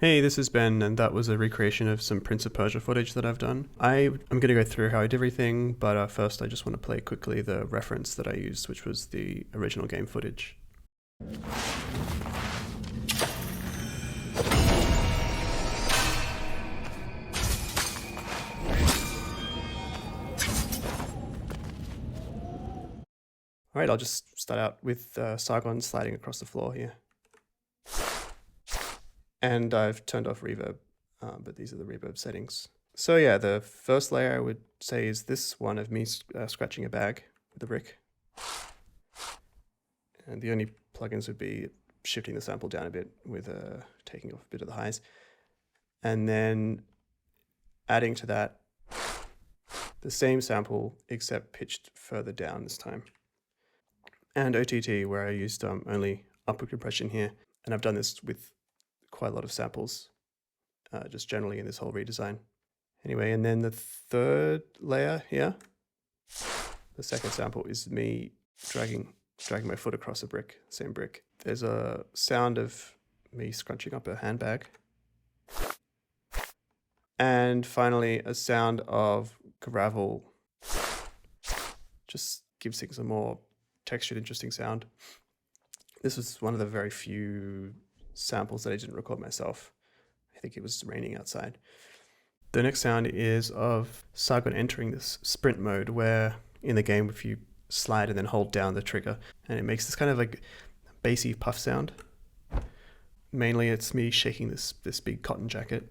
Hey, this is Ben, and that was a recreation of some Prince of Persia footage that I've done. I'm going to go through how I did everything, but first I just want to play quickly the reference that I used, which was the original game footage. Alright, I'll just start out with Sargon sliding across the floor here. And I've turned off reverb, but these are the reverb settings. So yeah, the first layer I would say is this one of me scratching a bag with a brick. And the only plugins would be shifting the sample down a bit with taking off a bit of the highs. And then adding to that the same sample except pitched further down this time. And OTT, where I used only upward compression here. And I've done this with quite a lot of samples, just generally in this whole redesign. Anyway, and then the third layer here, the second sample is me dragging my foot across a brick, same brick. There's a sound of me scrunching up a handbag. And finally, a sound of gravel. Just gives things a more textured, interesting sound. This was one of the very few samples that I didn't record myself. I think it was raining outside. The next sound is of Sargon entering this sprint mode where in the game if you slide and then hold down the trigger and it makes this kind of like bassy puff sound. Mainly it's me shaking this big cotton jacket.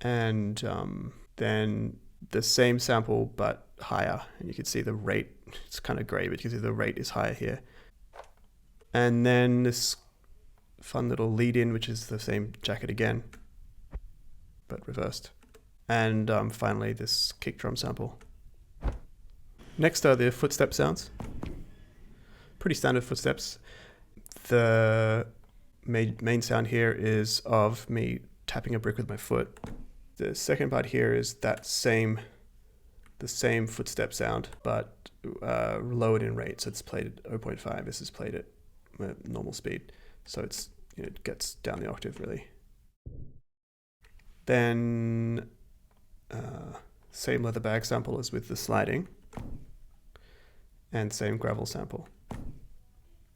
And then the same sample but higher, and you can see the rate, it's kind of gray, but you can see the rate is higher here. And then this fun little lead in, which is the same jacket again, but reversed. And finally this kick drum sample. Next are the footstep sounds. Pretty standard footsteps. The main sound here is of me tapping a brick with my foot. The second part here is the same footstep sound, but lowered in rate. So it's played at 0.5. This is played at normal speed. So it's, it gets down the octave really. Then same leather bag sample as with the sliding, and same gravel sample.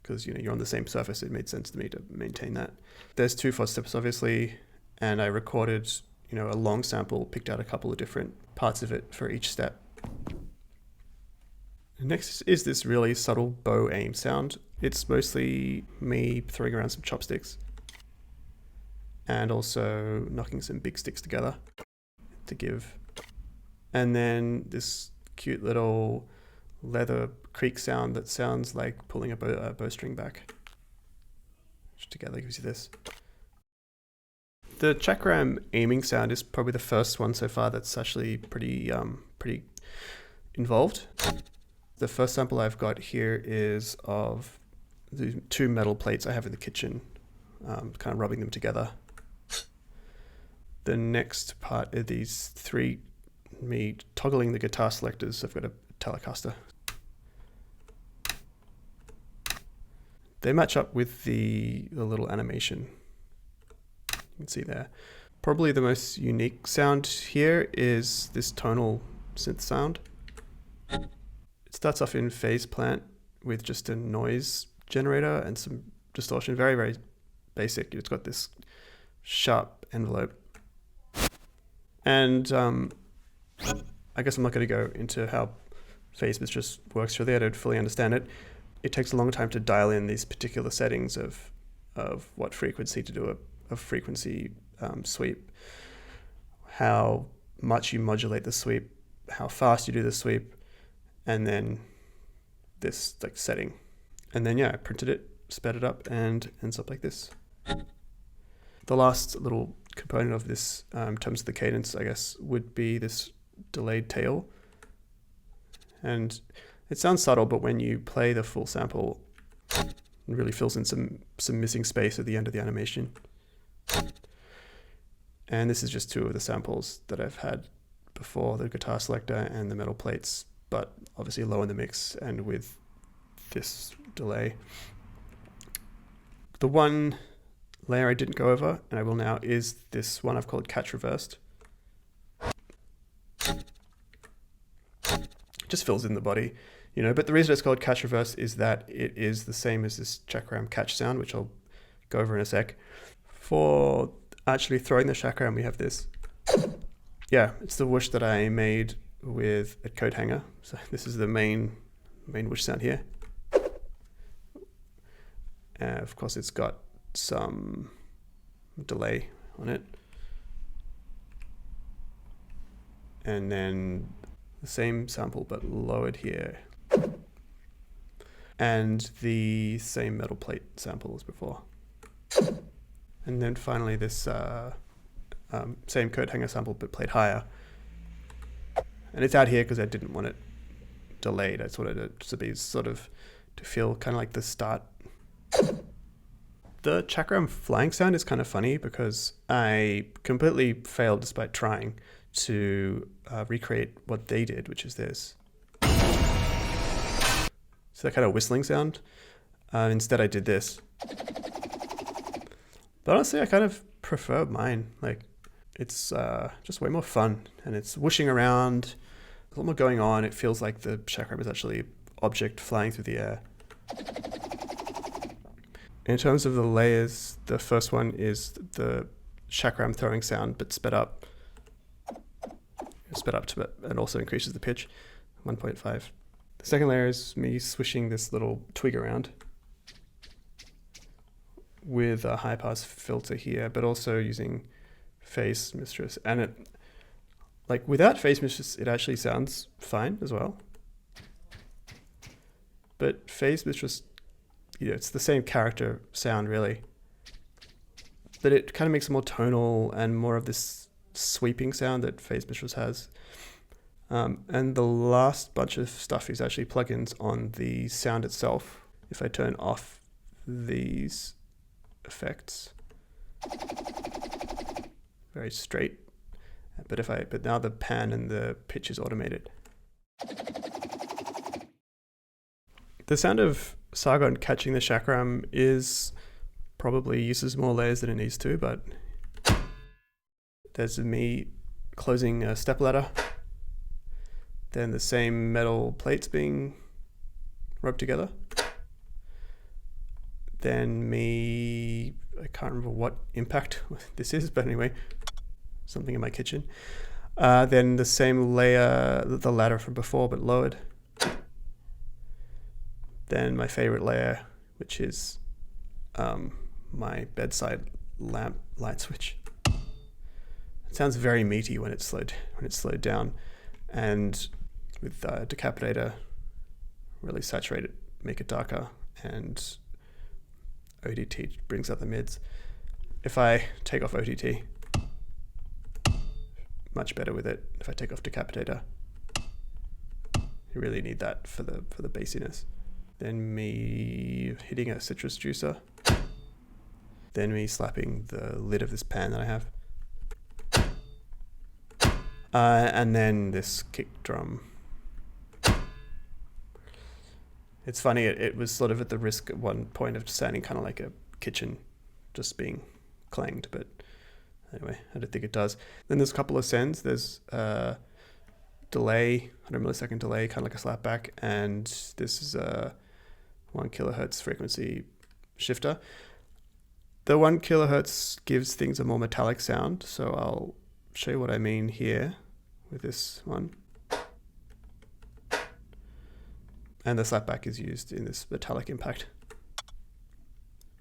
Because you're on the same surface, it made sense to me to maintain that. There's two footsteps obviously, and I recorded a long sample, picked out a couple of different parts of it for each step. Next is this really subtle bow aim sound. It's mostly me throwing around some chopsticks and also knocking some big sticks together to give. And then this cute little leather creak sound that sounds like pulling a bowstring back, which together gives you this. The Chakram aiming sound is probably the first one so far that's actually pretty involved. The first sample I've got here is of the two metal plates I have in the kitchen, kind of rubbing them together. The next part are these three, me toggling the guitar selectors. I've got a Telecaster. They match up with the little animation. You can see there. Probably the most unique sound here is this tonal synth sound. It starts off in phase plant with just a noise generator and some distortion, very, very basic. It's got this sharp envelope. And I guess I'm not going to go into how phase mistress works really. I don't fully understand it. It takes a long time to dial in these particular settings of what frequency to do a frequency sweep, how much you modulate the sweep, how fast you do the sweep, and then this like setting. And then I printed it, sped it up, and ends up like this. The last little component of this, in terms of the cadence, I guess, would be this delayed tail. And it sounds subtle, but when you play the full sample, it really fills in some missing space at the end of the animation. And this is just two of the samples that I've had before, the guitar selector and the metal plates, but obviously low in the mix and with this delay. The one layer I didn't go over, and I will now, is this one I've called Catch Reversed. It just fills in the body, you know, but the reason it's called Catch Reversed is that it is the same as this Chakram catch sound, which I'll go over in a sec. For actually throwing the Chakram, we have this. Yeah, it's the whoosh that I made with a coat hanger. So this is the main whoosh sound here. Of course, it's got some delay on it. And then the same sample but lowered here. And the same metal plate sample as before. And then finally this same coat hanger sample but played higher. And it's out here because I didn't want it delayed. I just wanted it to be sort of, to feel kind of like the start. The Chakram flying sound is kind of funny because I completely failed despite trying to recreate what they did, which is this. So that kind of whistling sound. Instead I did this. But honestly, I kind of prefer mine. Like, it's just way more fun, and it's whooshing around. There's a lot more going on. It feels like the Chakram is actually an object flying through the air. In terms of the layers, the first one is the Chakram throwing sound, but sped up. Sped up to it, and also increases the pitch, 1.5. The second layer is me swishing this little twig around with a high pass filter here, but also using Phase Mistress. And it, like, without Phase Mistress, it actually sounds fine as well. But Phase Mistress, you know, it's the same character sound really, but it kind of makes it more tonal and more of this sweeping sound that Phase Mistress has. And the last bunch of stuff is actually plugins on the sound itself. If I turn off these effects, very straight, but now the pan and the pitch is automated. The sound of Sargon catching the Chakram is probably uses more layers than it needs to, but there's me closing a step ladder, then the same metal plates being rubbed together, then me, I can't remember what impact this is, but anyway, something in my kitchen. Then the same layer, the ladder from before, but lowered. Then my favorite layer, which is my bedside lamp light switch. It sounds very meaty when it's slowed down, and with Decapitator, really saturate it, make it darker, and ODT brings up the mids. If I take off ODT, much better with it. If I take off Decapitator, you really need that for the bassiness. Then me hitting a citrus juicer. Then me slapping the lid of this pan that I have. And then this kick drum. It's funny, it was sort of at the risk at one point of sounding kind of like a kitchen just being clanged, but anyway, I don't think it does. Then there's a couple of sends. There's delay, 100 millisecond delay, kind of like a slapback, and this is a 1 kilohertz frequency shifter. The 1 kilohertz gives things a more metallic sound, so I'll show you what I mean here with this one. And the slapback is used in this metallic impact.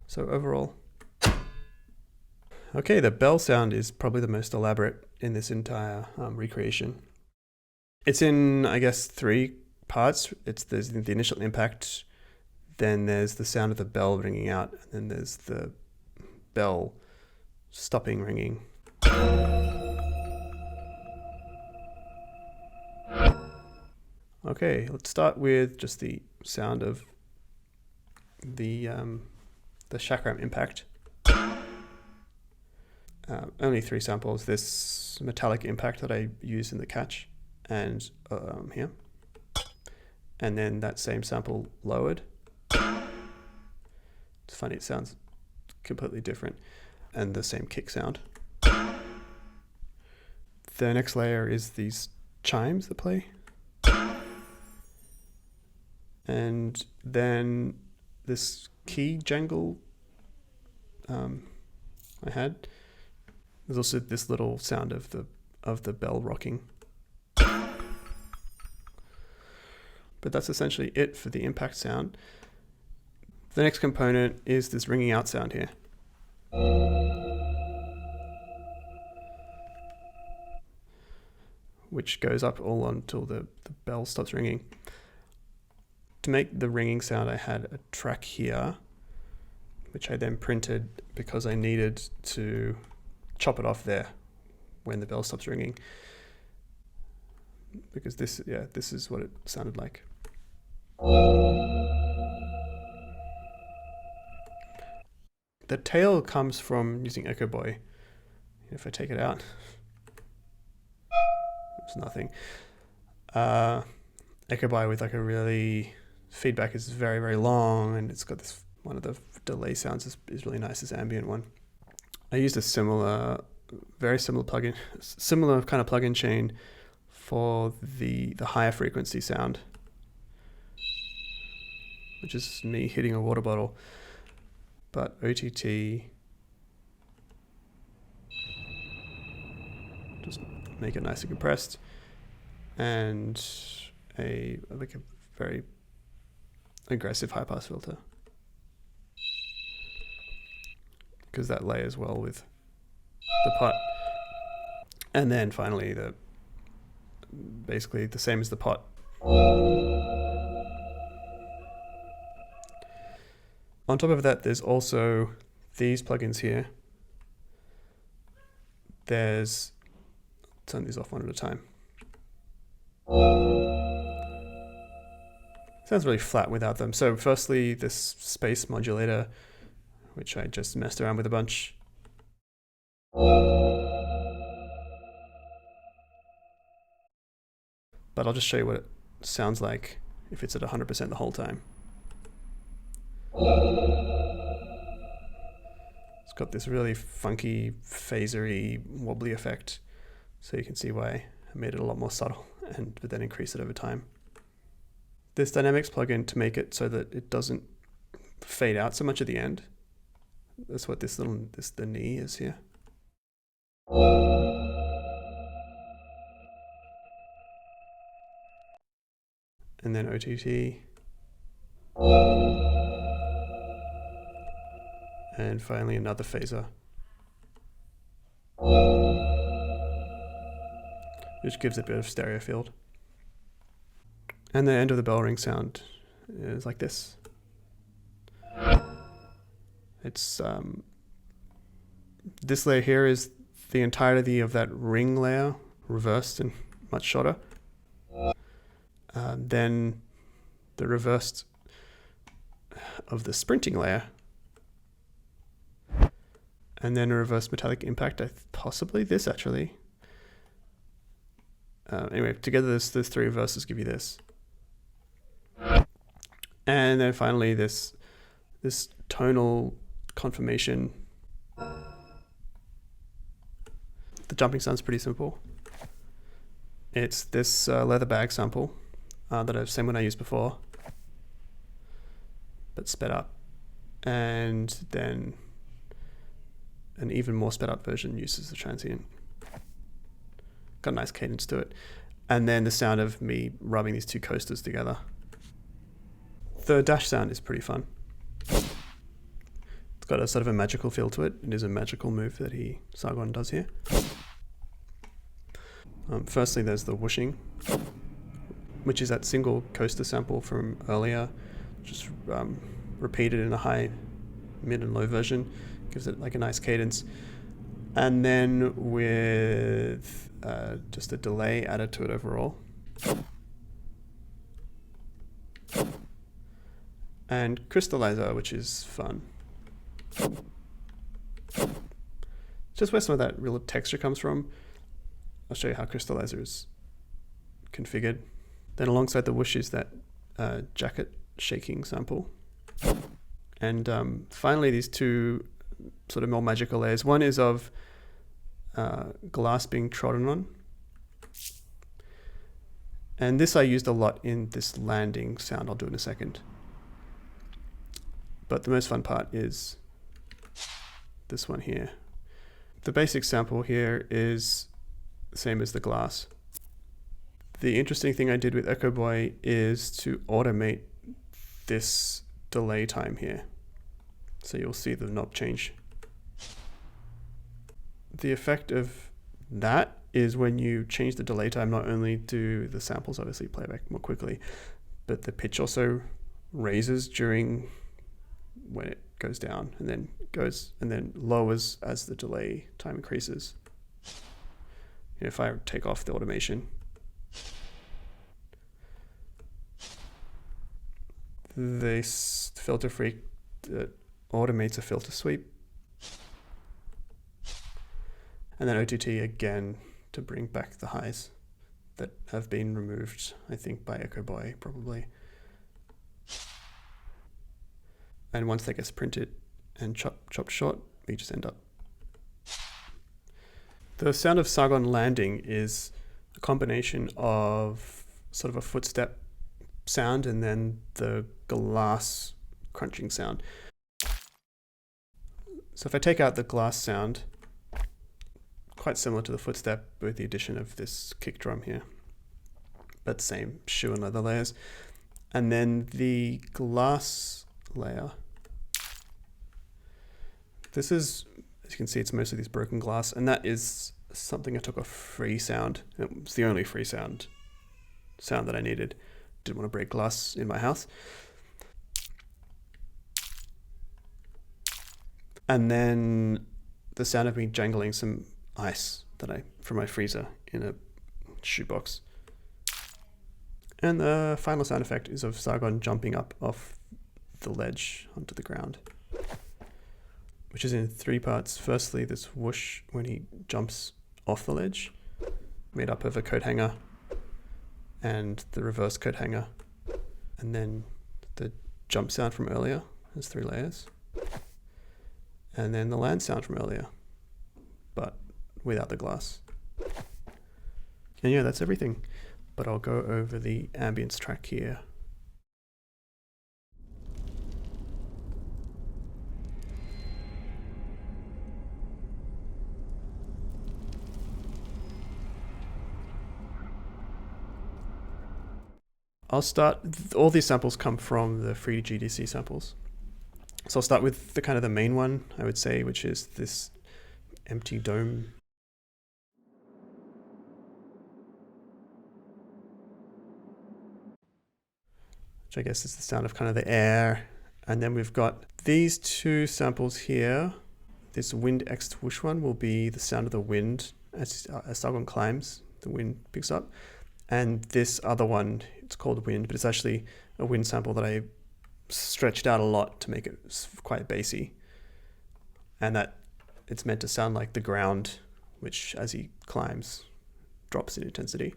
So overall, okay, the bell sound is probably the most elaborate in this entire recreation. It's in, I guess, 3 parts. There's the initial impact, then there's the sound of the bell ringing out, and then there's the bell stopping ringing. Okay, let's start with just the sound of the Chakram impact. Only 3 samples. This metallic impact that I used in the catch, and here, and then that same sample lowered. It's funny, it sounds completely different, and the same kick sound. The next layer is these chimes that play. And then this key jangle I had. There's also this little sound of the bell rocking. But that's essentially it for the impact sound. The next component is this ringing out sound here. Which goes up all until the bell stops ringing. To make the ringing sound, I had a track here, which I then printed because I needed to chop it off there when the bell stops ringing. Because this is what it sounded like. The tail comes from using Echo Boy. If I take it out, it's nothing. Echo Boy with like a really feedback is very, very long, and it's got this, one of the delay sounds is really nice, this ambient one. I used a very similar plugin, similar kind of plugin chain for the higher frequency sound, which is me hitting a water bottle. But OTT, just make it nice and compressed, and a very aggressive high pass filter, because that layers well with the pot. And then finally basically the same as the pot. On top of that, there's also these plugins here. Turn these off one at a time. Sounds really flat without them. So firstly, this space modulator, which I just messed around with a bunch. But I'll just show you what it sounds like if it's at 100% the whole time. It's got this really funky, phasery, wobbly effect. So you can see why I made it a lot more subtle but then increase it over time. This dynamics plugin to make it so that it doesn't fade out so much at the end. That's what the knee is here. And then OTT. And finally another phaser, which gives it a bit of stereo field. And the end of the bell ring sound is like this. It's this layer here is the entirety of that ring layer, reversed and much shorter. Then the reversed of the sprinting layer, and then a reverse metallic impact, possibly this actually. Anyway, together those three reverses give you this. And then finally this tonal confirmation. The jumping sound's pretty simple. It's this leather bag sample that I've seen when I used before, but sped up, and then an even more sped up version uses the transient. Got a nice cadence to it. And then the sound of me rubbing these two coasters together. The dash sound is pretty fun. It's got a sort of a magical feel to it. It is a magical move that Sargon does here. Firstly, there's the whooshing, which is that single coaster sample from earlier, just repeated in a high, mid and low version. Gives it like a nice cadence. And then with just a delay added to it overall. And crystallizer, which is fun. Just where some of that real texture comes from. I'll show you how crystallizer is configured. Then alongside the whoosh is that jacket shaking sample. And finally, these two sort of more magical layers. One is of glass being trodden on. And this I used a lot in this landing sound I'll do in a second. But the most fun part is this one here. The basic sample here is the same as the glass. The interesting thing I did with Echo Boy is to automate this delay time here. So you'll see the knob change. The effect of that is when you change the delay time, not only do the samples obviously play back more quickly, but the pitch also raises during when it goes down and then lowers as the delay time increases. If I take off the automation, this filter freak automates a filter sweep, and then OTT again to bring back the highs that have been removed, I think, by Echo Boy probably. And once that gets printed and chopped short, we just end up. The sound of Sargon landing is a combination of sort of a footstep sound and then the glass crunching sound. So if I take out the glass sound, quite similar to the footstep with the addition of this kick drum here, but same shoe and leather layers. And then the glass layer. This is, as you can see, it's mostly this broken glass, and that is something I took off freesound. It was the only freesound sound that I needed. Didn't want to break glass in my house. And then the sound of me jangling some ice from my freezer in a shoebox. And the final sound effect is of Sargon jumping up off the ledge onto the ground, which is in 3 parts. Firstly, this whoosh when he jumps off the ledge, made up of a coat hanger and the reverse coat hanger, and then the jump sound from earlier. There's 3 layers. And then the land sound from earlier, but without the glass. And yeah, that's everything. But I'll go over the ambience track here. I'll start, all these samples come from the free GDC samples. So I'll start with the kind of the main one, I would say, which is this empty dome. Which I guess is the sound of kind of the air. And then we've got these 2 samples here. This wind X whoosh one will be the sound of the wind as Sargon climbs, the wind picks up. And this other one, it's called wind, but it's actually a wind sample that I stretched out a lot to make it quite bassy. And that it's meant to sound like the ground, which as he climbs, drops in intensity.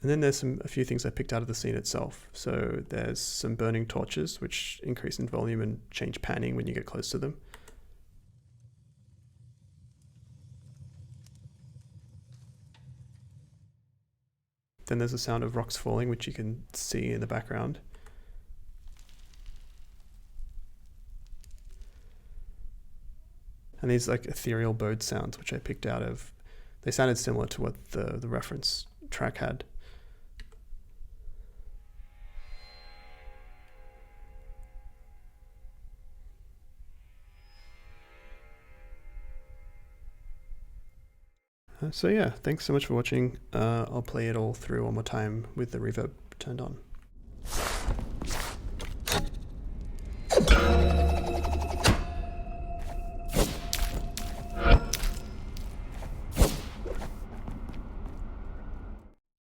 And then there's a few things I picked out of the scene itself. So there's some burning torches, which increase in volume and change panning when you get close to them. Then there's the sound of rocks falling, which you can see in the background. And these like ethereal bird sounds, which I picked out of, they sounded similar to what the reference track had. So yeah, thanks so much for watching. I'll play it all through one more time with the reverb turned on.